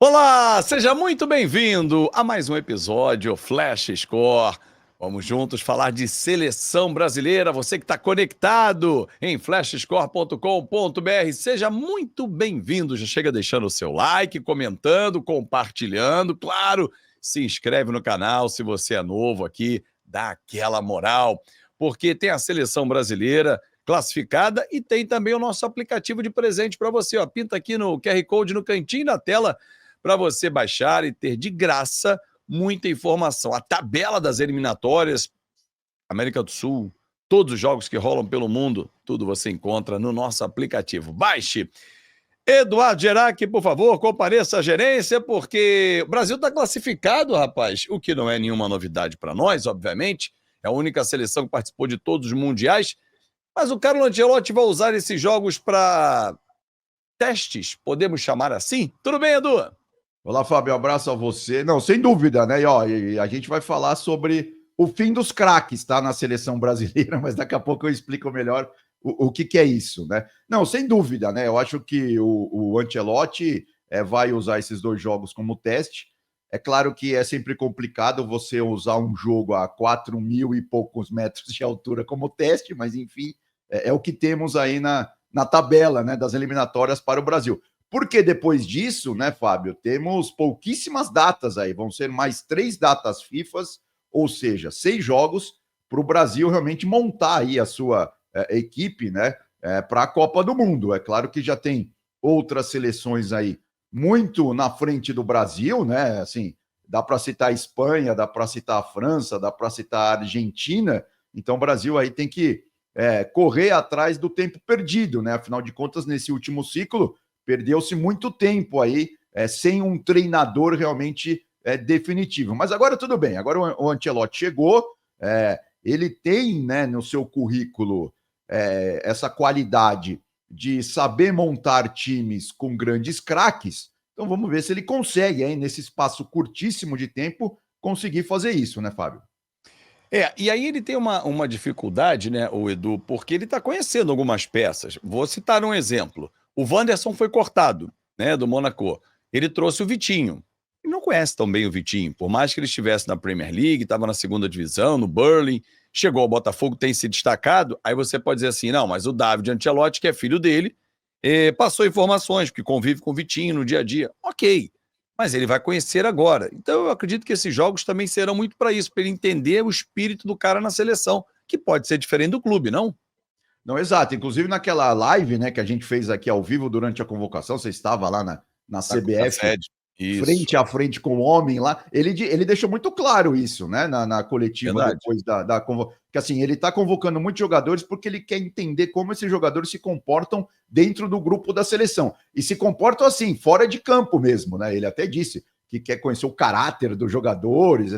Olá, seja muito bem-vindo a mais um episódio Flash Score. Vamos juntos falar de seleção brasileira. Você que está conectado em flashscore.com.br, seja muito bem-vindo. Já chega deixando o seu like, comentando, compartilhando. Claro, se inscreve no canal se você é novo aqui, dá aquela moral, porque tem a seleção brasileira classificada e tem também o nosso aplicativo de presente para você. Ó, pinta aqui no QR Code no cantinho da tela para você baixar e ter de graça muita informação. A tabela das eliminatórias, América do Sul, todos os jogos que rolam pelo mundo, tudo você encontra no nosso aplicativo. Baixe! Eduardo Gerac, por favor, compareça à gerência, porque o Brasil está classificado, rapaz, o que não é nenhuma novidade para nós, obviamente. É a única seleção que participou de todos os mundiais, mas o Carlo Ancelotti vai usar esses jogos para testes, podemos chamar assim? Tudo bem, Edu? Olá, Fábio, abraço a você. Não, sem dúvida, né? E a gente vai falar sobre o fim dos craques, tá? Na seleção brasileira, mas daqui a pouco eu explico melhor o que é isso, né? Não, sem dúvida, né? Eu acho que o Ancelotti vai usar esses dois jogos como teste. É claro que é sempre complicado você usar um jogo a 4.000 e poucos metros de altura como teste, mas enfim, é o que temos aí na tabela, né, das eliminatórias para o Brasil. Porque depois disso, né, Fábio, temos pouquíssimas datas aí, vão ser mais 3 datas FIFAs, ou seja, 6 jogos para o Brasil realmente montar aí a sua equipe, né, para a Copa do Mundo. É claro que já tem outras seleções aí muito na frente do Brasil, né, assim, dá para citar a Espanha, dá para citar a França, dá para citar a Argentina, então o Brasil aí tem que correr atrás do tempo perdido, né, afinal de contas, nesse último ciclo, perdeu-se muito tempo aí sem um treinador realmente definitivo. Mas agora tudo bem, agora o Ancelotti chegou, ele tem, né, no seu currículo essa qualidade de saber montar times com grandes craques. Então vamos ver se ele consegue, aí, nesse espaço curtíssimo de tempo, conseguir fazer isso, né, Fábio? E aí ele tem uma dificuldade, né, o Edu, porque ele está conhecendo algumas peças. Vou citar um exemplo. O Wanderson foi cortado, né, do Monaco. Ele trouxe o Vitinho. Ele não conhece tão bem o Vitinho, por mais que ele estivesse na Premier League, estava na segunda divisão, no Burnley, chegou ao Botafogo, tem se destacado. Aí você pode dizer assim, não, mas o David Ancelotti, que é filho dele, passou informações, porque convive com o Vitinho no dia a dia. Ok, mas ele vai conhecer agora. Então eu acredito que esses jogos também serão muito para isso, para ele entender o espírito do cara na seleção, que pode ser diferente do clube, não? Não, exato. Inclusive naquela live, né, que a gente fez aqui ao vivo durante a convocação, você estava lá na Na CBF, sede. Isso. frente a frente com o homem lá, ele deixou muito claro isso, né, na coletiva Verdade. depois da convocação, que assim, ele está convocando muitos jogadores porque ele quer entender como esses jogadores se comportam dentro do grupo da seleção, e se comportam assim, fora de campo mesmo, né, ele até disse que quer conhecer o caráter dos jogadores,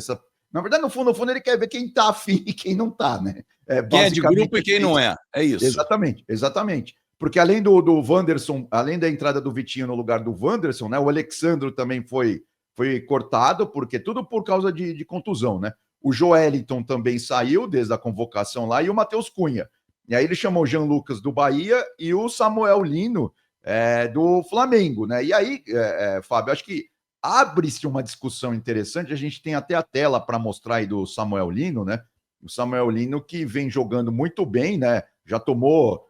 na verdade, no fundo ele quer ver quem tá afim e quem não tá, né, Quem é de grupo basicamente e quem é isso. não é. É isso. Exatamente, exatamente. Porque além do Wanderson, além da entrada do Vitinho no lugar do Wanderson, né? O Alexandro também foi cortado, porque tudo por causa de contusão, né? O Joelinton também saiu desde a convocação lá e o Matheus Cunha. E aí ele chamou o Jean Lucas do Bahia e o Samuel Lino do Flamengo, né? E aí, Fábio, acho que abre-se uma discussão interessante. A gente tem até a tela para mostrar aí do Samuel Lino, né? O Samuel Lino que vem jogando muito bem, né? Já tomou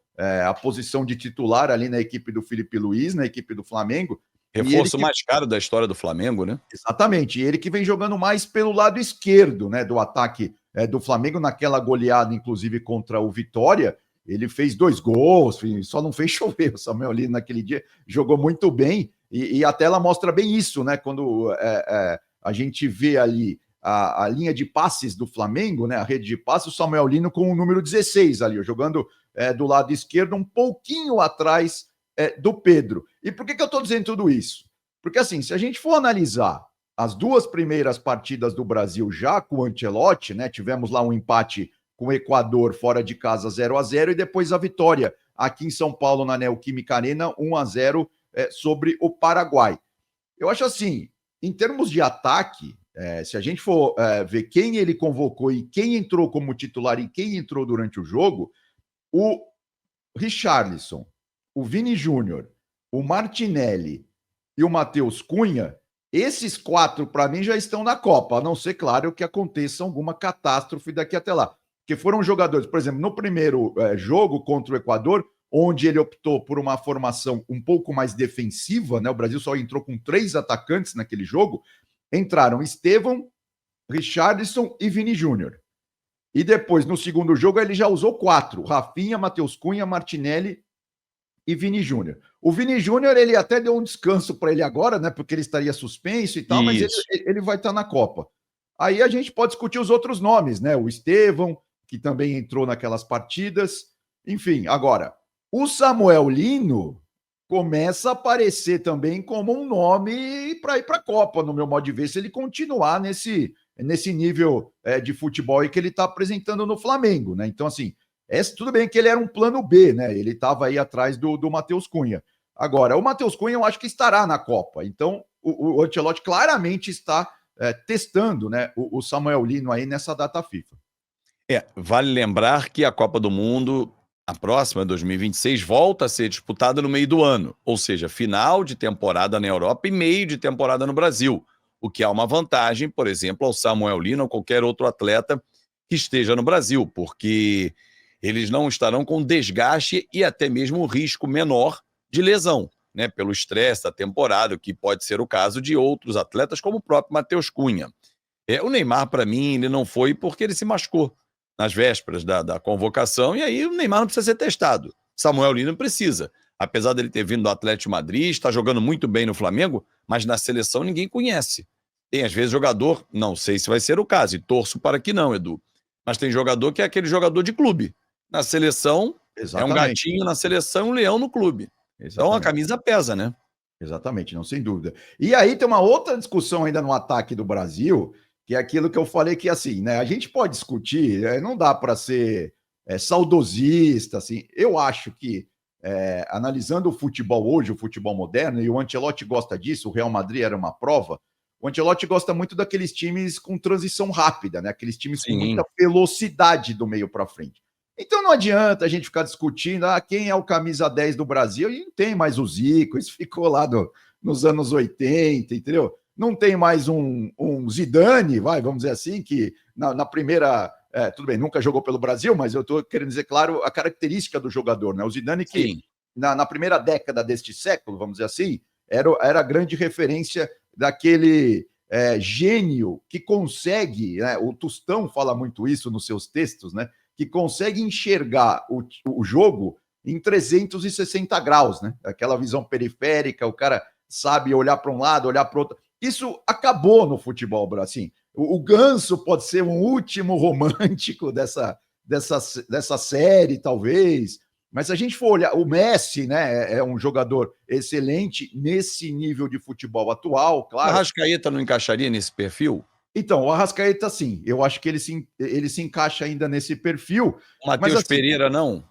a posição de titular ali na equipe do Felipe Luiz, na equipe do Flamengo. E ele Reforço que, mais caro da história do Flamengo, né? exatamente, ele que vem jogando mais pelo lado esquerdo, né, do ataque do Flamengo, naquela goleada, inclusive, contra o Vitória. Ele fez 2 gols, só não fez chover. O Samuel Lino naquele dia jogou muito bem. E a tela mostra bem isso, né? Quando a gente vê ali a linha de passes do Flamengo, né? A rede de passes, o Samuel Lino com o número 16 ali, jogando do lado esquerdo, um pouquinho atrás do Pedro. E por que eu estou dizendo tudo isso? Porque, assim, se a gente for analisar as 2 primeiras partidas do Brasil já com o Ancelotti, né? Tivemos lá um empate com o Equador fora de casa 0-0 e depois a vitória aqui em São Paulo na Neoquímica Arena 1-0 sobre o Paraguai. Eu acho assim, em termos de ataque, se a gente for ver quem ele convocou e quem entrou como titular e quem entrou durante o jogo, o Richarlison, o Vini Júnior, o Martinelli e o Matheus Cunha Esses 4, para mim, já estão na Copa, a não ser, claro, que aconteça alguma catástrofe daqui até lá. Porque foram jogadores, por exemplo, no primeiro jogo contra o Equador, onde ele optou por uma formação um pouco mais defensiva, né? O Brasil só entrou com 3 atacantes naquele jogo. Entraram Estevão, Richarlison e Vini Júnior. E depois, no segundo jogo, ele já usou 4: Rafinha, Matheus Cunha, Martinelli e Vini Júnior. O Vini Júnior, ele até deu um descanso para ele agora, né? Porque ele estaria suspenso e tal, mas ele vai estar na Copa. Aí a gente pode discutir os outros nomes, né? O Estevão, que também entrou naquelas partidas. Enfim, agora, o Samuel Lino começa a aparecer também como um nome para ir para a Copa, no meu modo de ver, se ele continuar nesse nível de futebol aí que ele está apresentando no Flamengo, né? Então, assim, tudo bem que ele era um plano B, né? Ele estava aí atrás do Matheus Cunha. Agora, o Matheus Cunha eu acho que estará na Copa. Então, o Ancelotti claramente está testando, né, o Samuel Lino aí nessa data FIFA. Vale lembrar que a Copa do Mundo, a próxima, 2026, volta a ser disputada no meio do ano, ou seja, final de temporada na Europa e meio de temporada no Brasil, o que é uma vantagem, por exemplo, ao Samuel Lino ou qualquer outro atleta que esteja no Brasil, porque eles não estarão com desgaste e até mesmo um risco menor de lesão, né, pelo estresse da temporada, que pode ser o caso de outros atletas, como o próprio Matheus Cunha. O Neymar, para mim, ele não foi porque ele se machucou nas vésperas da convocação, e aí o Neymar não precisa ser testado. Samuel Lino precisa. Apesar dele ter vindo do Atlético de Madrid, está jogando muito bem no Flamengo, mas na seleção ninguém conhece. Tem, às vezes, jogador, não sei se vai ser o caso, e torço para que não, Edu, mas tem jogador que é aquele jogador de clube. Na seleção, é um gatinho na seleção, um leão no clube. Então a camisa pesa, né? Exatamente, não, sem dúvida. E aí tem uma outra discussão ainda no ataque do Brasil, que é aquilo que eu falei que, assim, né, a gente pode discutir, não dá para ser saudosista, assim, eu acho que, analisando o futebol hoje, o futebol moderno, e o Ancelotti gosta disso, o Real Madrid era uma prova, o Ancelotti gosta muito daqueles times com transição rápida, né, aqueles times com muita velocidade do meio para frente. Então não adianta a gente ficar discutindo quem é o camisa 10 do Brasil, e não tem mais o Zico, isso ficou lá nos anos 80, entendeu? Não tem mais um Zidane, vamos dizer assim, que na primeira... tudo bem, nunca jogou pelo Brasil, mas eu estou querendo dizer, claro, a característica do jogador, né? O Zidane que, na primeira década deste século, vamos dizer assim, era a grande referência daquele gênio que consegue, né? O Tostão fala muito isso nos seus textos, né? Que consegue enxergar o jogo em 360 graus, né? Aquela visão periférica, o cara sabe olhar para um lado, olhar para o outro. Isso acabou no futebol, assim. O Ganso pode ser um último romântico dessa série, talvez. Mas se a gente for olhar, o Messi, né, é um jogador excelente nesse nível de futebol atual, claro. O Arrascaeta não encaixaria nesse perfil? Então, o Arrascaeta, sim. Eu acho que ele se encaixa ainda nesse perfil. O Matheus Pereira, não?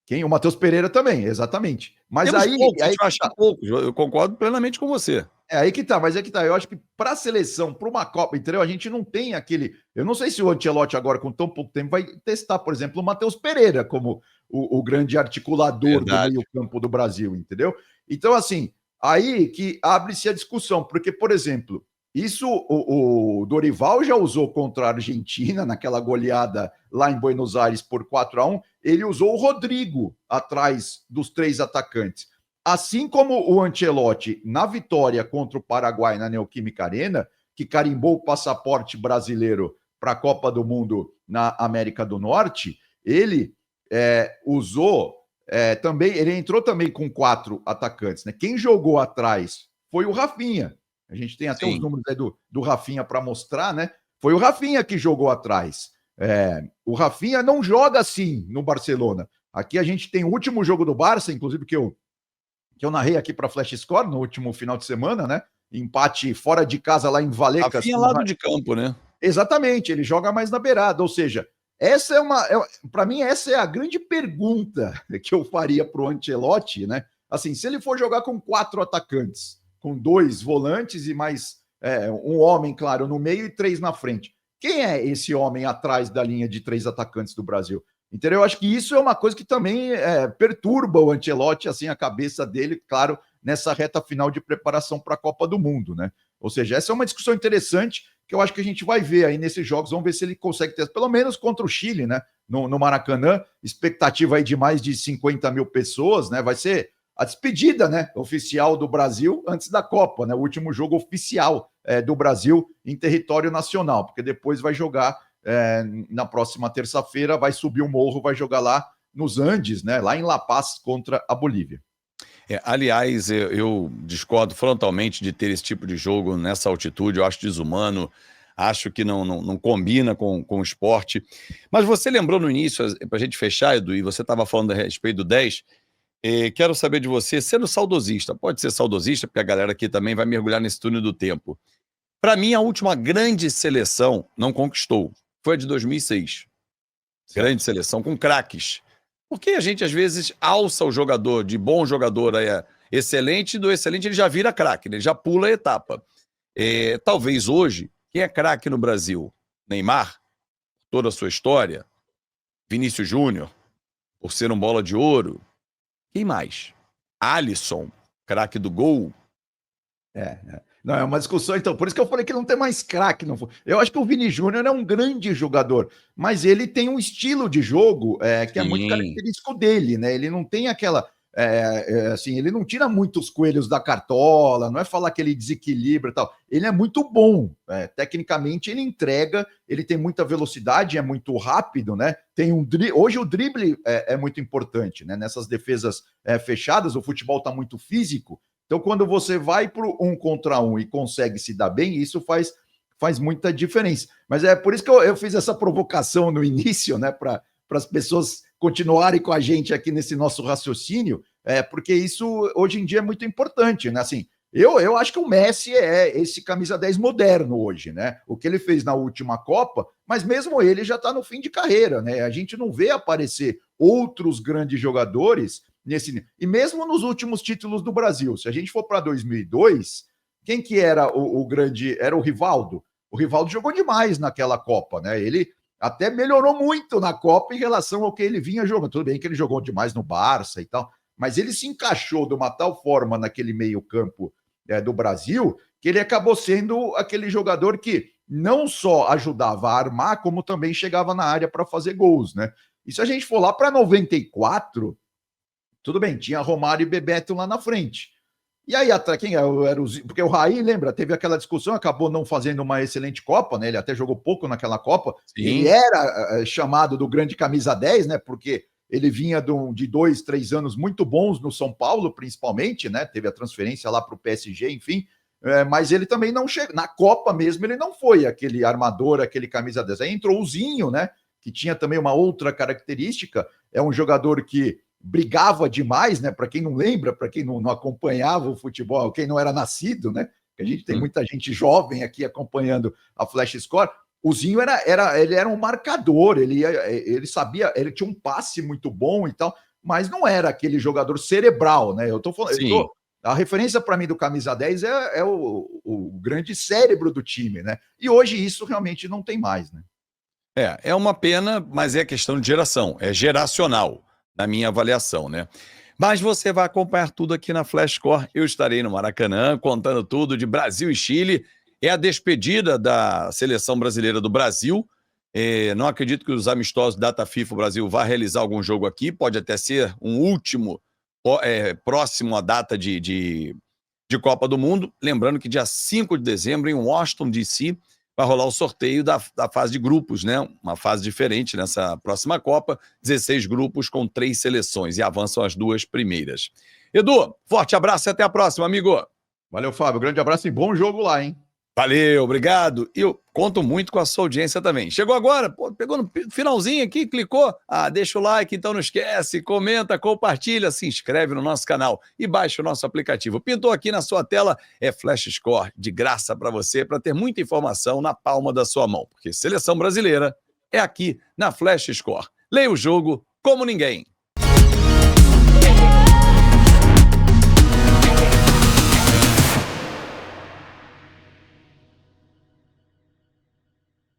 Quem? O Matheus Pereira também, exatamente. Mas Temos aí... poucos, eu acho poucos. Eu concordo plenamente com você. Aí que tá, mas é que tá. Eu acho que para a seleção, para uma Copa, entendeu? A gente não tem aquele... Eu não sei se o Ancelotti agora, com tão pouco tempo, vai testar, por exemplo, o Matheus Pereira como o grande articulador do meio-campo do Brasil, entendeu? Então, assim, aí que abre-se a discussão, porque, por exemplo, isso o Dorival já usou contra a Argentina, naquela goleada lá em Buenos Aires por 4-1, ele usou o Rodrigo atrás dos 3 atacantes. Assim como o Ancelotti, na vitória contra o Paraguai na Neoquímica Arena, que carimbou o passaporte brasileiro para a Copa do Mundo na América do Norte, ele usou também, ele entrou também com 4 atacantes, né? Quem jogou atrás foi o Rafinha. A gente tem até os números aí do Rafinha para mostrar, né? Foi o Rafinha que jogou atrás. O Rafinha não joga assim no Barcelona. Aqui a gente tem o último jogo do Barça, inclusive que eu narrei aqui para Flash Score no último final de semana, né? Empate fora de casa lá em Vallecas. Rafinha lado de campo, né? Exatamente, ele joga mais na beirada, ou seja, essa para mim, essa é a grande pergunta que eu faria para o Ancelotti, né? Assim, se ele for jogar com 4 atacantes, com 2 volantes e mais um homem, claro, no meio e 3 na frente, quem é esse homem atrás da linha de 3 atacantes do Brasil? Entendeu? Eu acho que isso é uma coisa que também perturba o Ancelotti, assim, a cabeça dele, claro, nessa reta final de preparação para a Copa do Mundo, né? Ou seja, essa é uma discussão interessante que eu acho que a gente vai ver aí nesses jogos. Vamos ver se ele consegue ter, pelo menos contra o Chile, né? No Maracanã, expectativa aí de mais de 50 mil pessoas, né? Vai ser a despedida, né, oficial do Brasil antes da Copa, né? O último jogo oficial do Brasil em território nacional, porque depois vai jogar na próxima terça-feira, vai subir o morro, vai jogar lá nos Andes, né? Lá em La Paz contra a Bolívia. Aliás, eu discordo frontalmente de ter esse tipo de jogo nessa altitude, eu acho desumano, acho que não combina com o esporte. Mas você lembrou no início, para a gente fechar, Edu, e você estava falando a respeito do 10, quero saber de você, sendo saudosista, pode ser saudosista, porque a galera aqui também vai mergulhar nesse túnel do tempo. Para mim, a última grande seleção não conquistou, foi a de 2006. Grande seleção, com craques. Porque a gente, às vezes, alça o jogador, de bom jogador excelente, e do excelente ele já vira craque, né? Ele já pula a etapa. Talvez hoje, quem é craque no Brasil? Neymar, toda a sua história. Vinícius Júnior, por ser um bola de ouro. Quem mais? Alisson, craque do gol. Não, é uma discussão, então, por isso que eu falei que não tem mais craque. Eu acho que o Vini Júnior é um grande jogador, mas ele tem um estilo de jogo que é muito característico dele, né? Ele não tem aquela. Assim, ele não tira muitos coelhos da cartola, não é falar que ele desequilibra e tal. Ele é muito bom, tecnicamente ele entrega, ele tem muita velocidade, é muito rápido, né? Hoje o drible é muito importante, né? Nessas defesas fechadas, o futebol está muito físico. Então, quando você vai para o 1 contra 1 e consegue se dar bem, isso faz muita diferença. Mas é por isso que eu fiz essa provocação no início, né? Para as pessoas continuarem com a gente aqui nesse nosso raciocínio, porque isso hoje em dia é muito importante, né? Assim, eu acho que o Messi é esse camisa 10 moderno hoje, né? O que ele fez na última Copa, mas mesmo ele já está no fim de carreira, né? A gente não vê aparecer outros grandes jogadores e mesmo nos últimos títulos do Brasil, se a gente for para 2002, quem que era o grande? Era o Rivaldo. O Rivaldo jogou demais naquela Copa, né? Ele até melhorou muito na Copa em relação ao que ele vinha jogando. Tudo bem que ele jogou demais no Barça e tal, mas ele se encaixou de uma tal forma naquele meio-campo do Brasil que ele acabou sendo aquele jogador que não só ajudava a armar, como também chegava na área para fazer gols, né? E se a gente for lá para 94, tudo bem, tinha Romário e Bebeto lá na frente. E aí, quem era o... Porque o Raí, lembra, teve aquela discussão, acabou não fazendo uma excelente Copa, né? Ele até jogou pouco naquela Copa. Sim. Ele era chamado do grande camisa 10, né? Porque ele vinha de 2, 3 anos muito bons no São Paulo, principalmente, né? Teve a transferência lá para o PSG, enfim. Mas ele também não chegou. Na Copa mesmo, ele não foi aquele armador, aquele camisa 10. Aí entrou o Zinho, né? Que tinha também uma outra característica. É um jogador que brigava demais, né? Para quem não lembra, para quem não acompanhava o futebol, quem não era nascido, né? Que a gente tem muita gente jovem aqui acompanhando a Flash Score. O Zinho ele era um marcador, ele sabia, ele tinha um passe muito bom e tal, mas não era aquele jogador cerebral, né? Eu tô falando, a referência para mim do camisa 10 é o grande cérebro do time, né? E hoje isso realmente não tem mais, né? É uma pena, mas é questão de geração, é geracional, na minha avaliação, né? Mas você vai acompanhar tudo aqui na Flash Score. Eu estarei no Maracanã, contando tudo de Brasil e Chile. É a despedida da seleção brasileira do Brasil. Não acredito que os amistosos data FIFA o Brasil vá realizar algum jogo aqui. Pode até ser um último próximo à data de Copa do Mundo. Lembrando que dia 5 de dezembro, em Washington, D.C., vai rolar o sorteio da fase de grupos, né? Uma fase diferente nessa próxima Copa. 16 grupos com 3 seleções e avançam as 2 primeiras. Edu, forte abraço e até a próxima, amigo. Valeu, Fábio. Grande abraço e bom jogo lá, hein? Valeu, obrigado. E eu conto muito com a sua audiência também. Chegou agora, pegou no finalzinho aqui, clicou. Deixa o like, então não esquece, comenta, compartilha, se inscreve no nosso canal e baixa o nosso aplicativo. Pintou aqui na sua tela, é Flash Score, de graça para você, para ter muita informação na palma da sua mão. Porque seleção brasileira é aqui na Flash Score. Leia o jogo como ninguém.